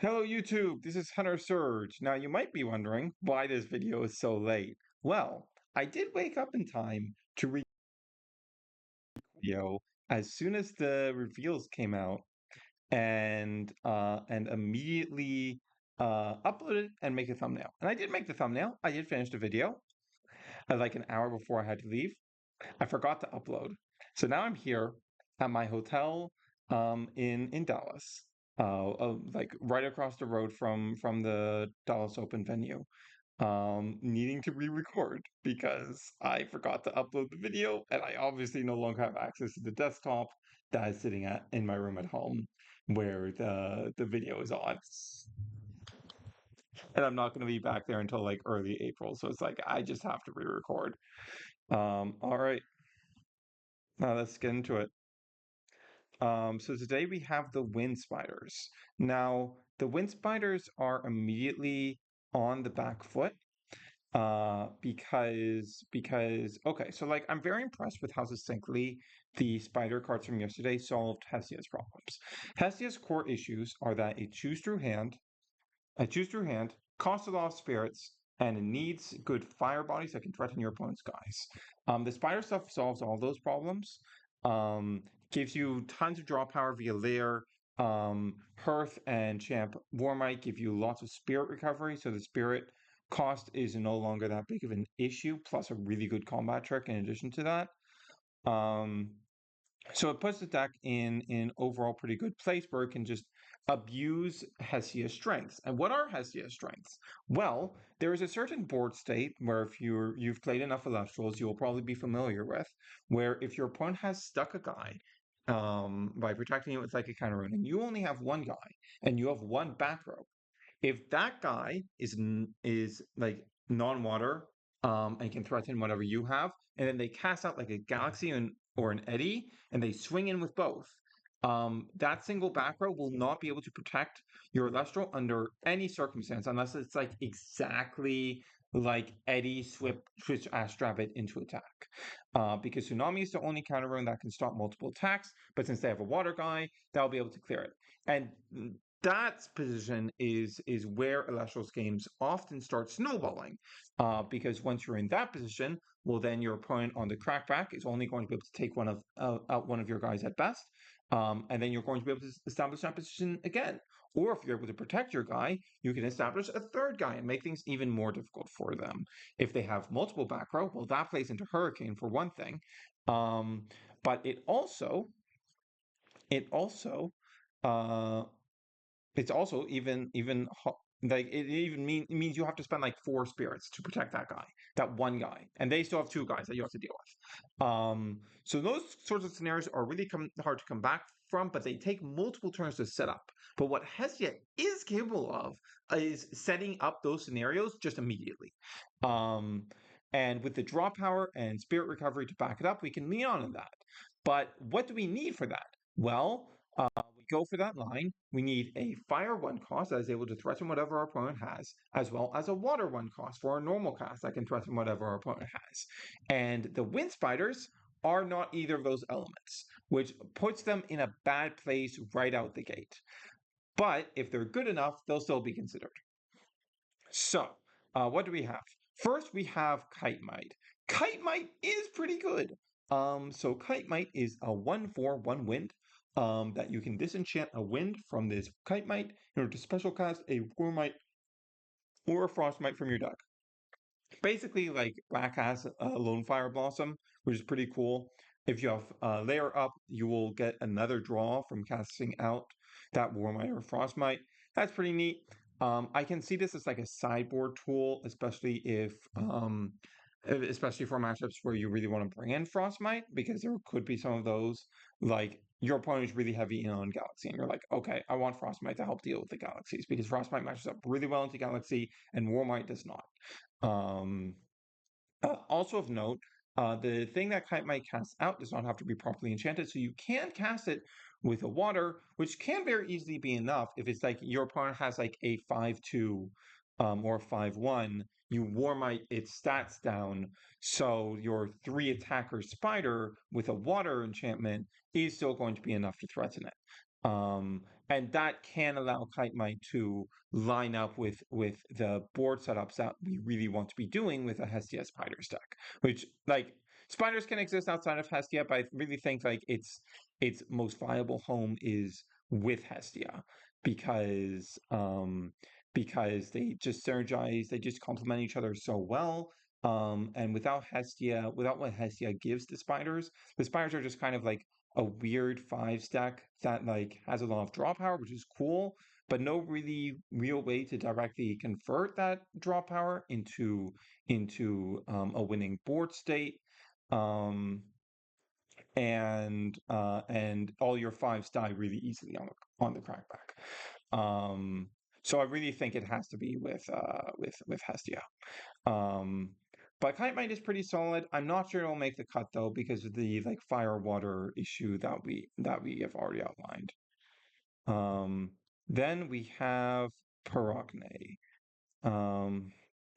Hello YouTube, this is Hunter Surge. Now you might be wondering why this video is so late. Well, I did wake up in time to read the video as soon as the reveals came out and immediately upload it and make a thumbnail. And I did make the thumbnail. I did finish the video like an hour before I had to leave. I forgot to upload. So now I'm here at my hotel in Dallas, like right across the road from the Dallas Open venue, needing to re-record because I forgot to upload the video, and I obviously no longer have access to the desktop that is sitting at in my room at home where the video is on. And I'm not going to be back there until like early April, so it's like I just have to re-record. All right, now let's get into it. So today we have the wind spiders. Now, the wind spiders are immediately on the back foot because okay, so like I'm very impressed with how succinctly the spider cards from yesterday solved Hesia's problems. Hesia's core issues are that it choose through hand, costs a lot of spirits, and it needs good fire bodies that can threaten your opponent's guys. The spider stuff solves all those problems. Um, Gives you tons of draw power via lair. Hearth and Champ Warmite give you lots of spirit recovery, so the spirit cost is no longer that big of an issue, plus a really good combat trick in addition to that. Um, so it puts the deck in overall pretty good place where it can just abuse Hesia's strengths. And what are Hesia's strengths? Well, there is a certain board state where if you've played enough Elestrals, you'll probably be familiar with, where if your opponent has stuck a guy by protecting it with like a counter rune, and you only have one guy, and you have one back row, if that guy is like non-water and can threaten whatever you have, and then they cast out like a galaxy or an eddy, and they swing in with both, that single back row will not be able to protect your Lestral under any circumstance unless it's like exactly like Eddy switch Astrabit into attack. Because Tsunami is the only counter rune that can stop multiple attacks, but since they have a water guy, that'll be able to clear it. And that position is where Elestral's games often start snowballing, because once you're in that position, well, then your opponent on the crackback is only going to be able to take out one of your guys at best, and then you're going to be able to establish that position again. Or if you're able to protect your guy, you can establish a third guy and make things even more difficult for them. If they have multiple back row, well, that plays into Hurricane for one thing, um, but it also uh, it's also like it means you have to spend like 4 spirits to protect that one guy, and they still have 2 guys that you have to deal with. So those sorts of scenarios are really hard to come back from, but they take multiple turns to set up. But what Hesia is capable of is setting up those scenarios just immediately. Um, and with the draw power and spirit recovery to back it up, we can lean on that. But what do we need for that? Well, we go for that line. We need a fire 1 cost that is able to threaten whatever our opponent has, as well as a water 1 cost for a normal cast that can threaten whatever our opponent has. And the wind spiders are not either of those elements, which puts them in a bad place right out the gate. But if they're good enough, they'll still be considered. So, what do we have? First, we have Kitemite. Kitemite is pretty good. So Kitemite is a 1/4 1 wind. That you can disenchant a wind from this Kitemite in order to special cast a Warmite or a Frostmite from your deck. Basically, like Black has a Lone Fire Blossom, which is pretty cool. If you have Layer Up, you will get another draw from casting out that Warmite or Frostmite. That's pretty neat. I can see this as like a sideboard tool, especially for matchups where you really want to bring in Frostmite, because there could be some of those, like your opponent is really heavy in on Galaxy, and you're like, okay, I want Frostmite to help deal with the Galaxies, because Frostmite matches up really well into Galaxy, and Warmite does not. Um, Also of note, the thing that Kite might cast out does not have to be properly enchanted, so you can cast it with a water, which can very easily be enough if it's like your opponent has like a 5/2 or 5/1, you Warmite its stats down, so your 3 attacker spider with a water enchantment is still going to be enough to threaten it. and that can allow Kitemite to line up with the board setups that we really want to be doing with a Hestia Spiders deck. Which like spiders can exist outside of Hestia, but I really think like its most viable home is with Hestia because because they just synergize, they just complement each other so well. And without Hestia, without what Hestia gives the spiders are just kind of like a weird five stack that like has a lot of draw power, which is cool, but no really real way to directly convert that draw power into a winning board state. Um, and all your fives die really easily on the crackback. Um, so I really think it has to be with Hestia. Um, but Kite Might is pretty solid. I'm not sure it'll make the cut though because of the like fire water issue that we have already outlined. Um, then we have Parachne.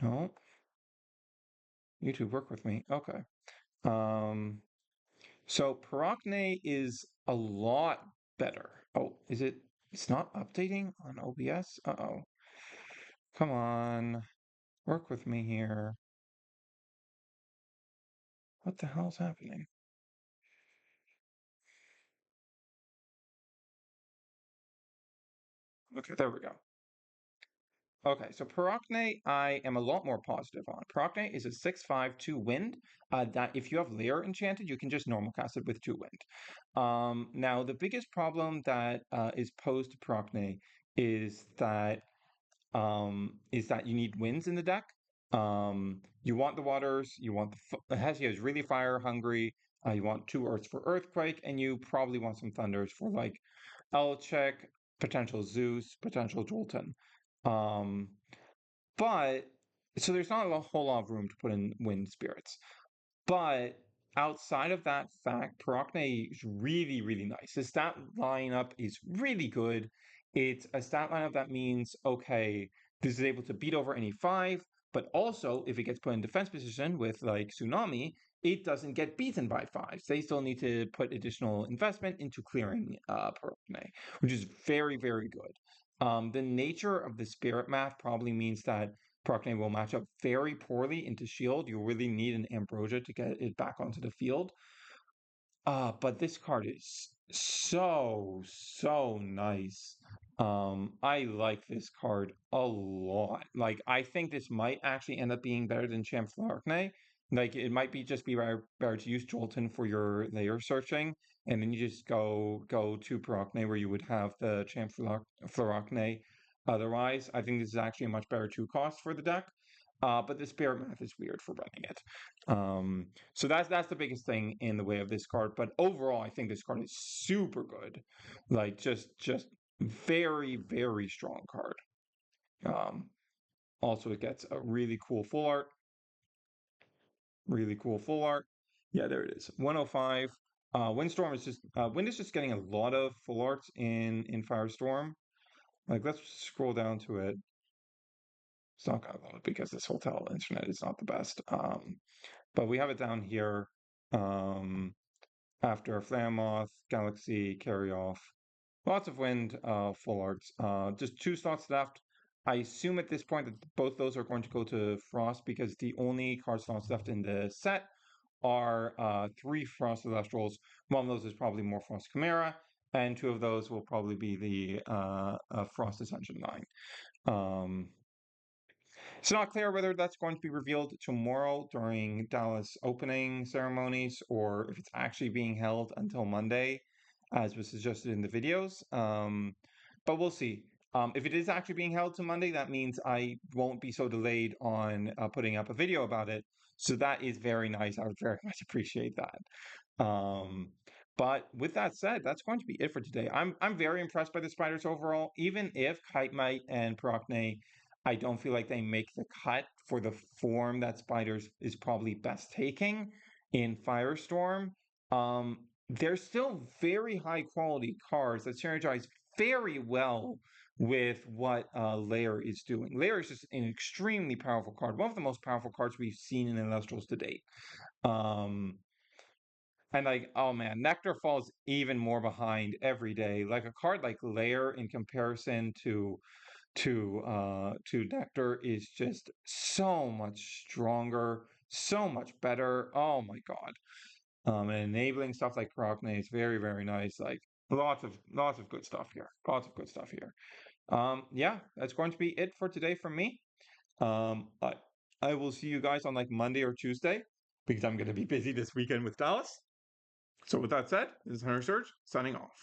No, you two work with me. Okay. Um, so Parachne is a lot better. Oh, is it? It's not updating on OBS? Uh-oh. Come on. Work with me here. What the hell's happening? Okay, there we go. Okay, so Parachne, I am a lot more positive on. Parachne is a 6/5 wind. That if you have Lair enchanted, you can just normal cast it with 2 wind. Now, the biggest problem that is posed to Parachne is that you need winds in the deck. You want the waters, you want Hestia is really fire hungry. You want 2 earths for earthquake, and you probably want some thunders for like Elchek, potential Zeus, potential Jolton. Um, but so there's not a whole lot of room to put in wind spirits. But outside of that fact, Parachne is really, really nice. His stat lineup is really good. It's a stat lineup that means, okay, this is able to beat over any 5, but also if it gets put in defense position with like Tsunami, it doesn't get beaten by 5s. They still need to put additional investment into clearing Parachne, which is very, very good. The nature of the spirit math probably means that Parachne will match up very poorly into shield. You really need an Ambrosia to get it back onto the field. But this card is so, so nice. I like this card a lot. Like, I think this might actually end up being better than Champ Flarkne. Like, it might be just be better to use Jolton for your layer searching, and then you just go to Parachne where you would have the Champ Flarkne. Otherwise, I think this is actually a much better 2 cost for the deck. But the spirit math is weird for running it. So that's the biggest thing in the way of this card. But overall, I think this card is super good. Like just very, very strong card. Um, Also, it gets a really cool full art. Really cool full art. Yeah, there it is. 105. Windstorm is just Wind is just getting a lot of full arts in Firestorm. Like let's scroll down to it. It's not gonna load because this hotel internet is not the best. But we have it down here. Um, After Flamoth, Galaxy, Carry Off. Lots of wind, full arts. Just 2 slots left. I assume at this point that both those are going to go to Frost because the only card slots left in the set are 3 Frost Elestrals. One of those is probably more Frost Chimera, and 2 of those will probably be the Frost Ascension 9. Um, it's not clear whether that's going to be revealed tomorrow during Dallas opening ceremonies or if it's actually being held until Monday, as was suggested in the videos. But we'll see. If it is actually being held to Monday, that means I won't be so delayed on putting up a video about it. So that is very nice. I would very much appreciate that. But with that said, that's going to be it for today. I'm very impressed by the spiders overall, even if Kitemite and Parachne I don't feel like they make the cut for the form that Spiders is probably best taking in Firestorm. They're still very high quality cards that synergize very well with what Lair is doing. Lair is just an extremely powerful card, one of the most powerful cards we've seen in Elestrals to date. Um, And like, oh man, Nectar falls even more behind every day. Like a card like Lair in comparison to Nectar is just so much stronger, so much better. Oh my God. And enabling stuff like Parachne is very, very nice. Like lots of good stuff here. Lots of good stuff here. Yeah, that's going to be it for today from me. I I will see you guys on like Monday or Tuesday because I'm going to be busy this weekend with Dallas. So with that said, this is Hunter Surge signing off.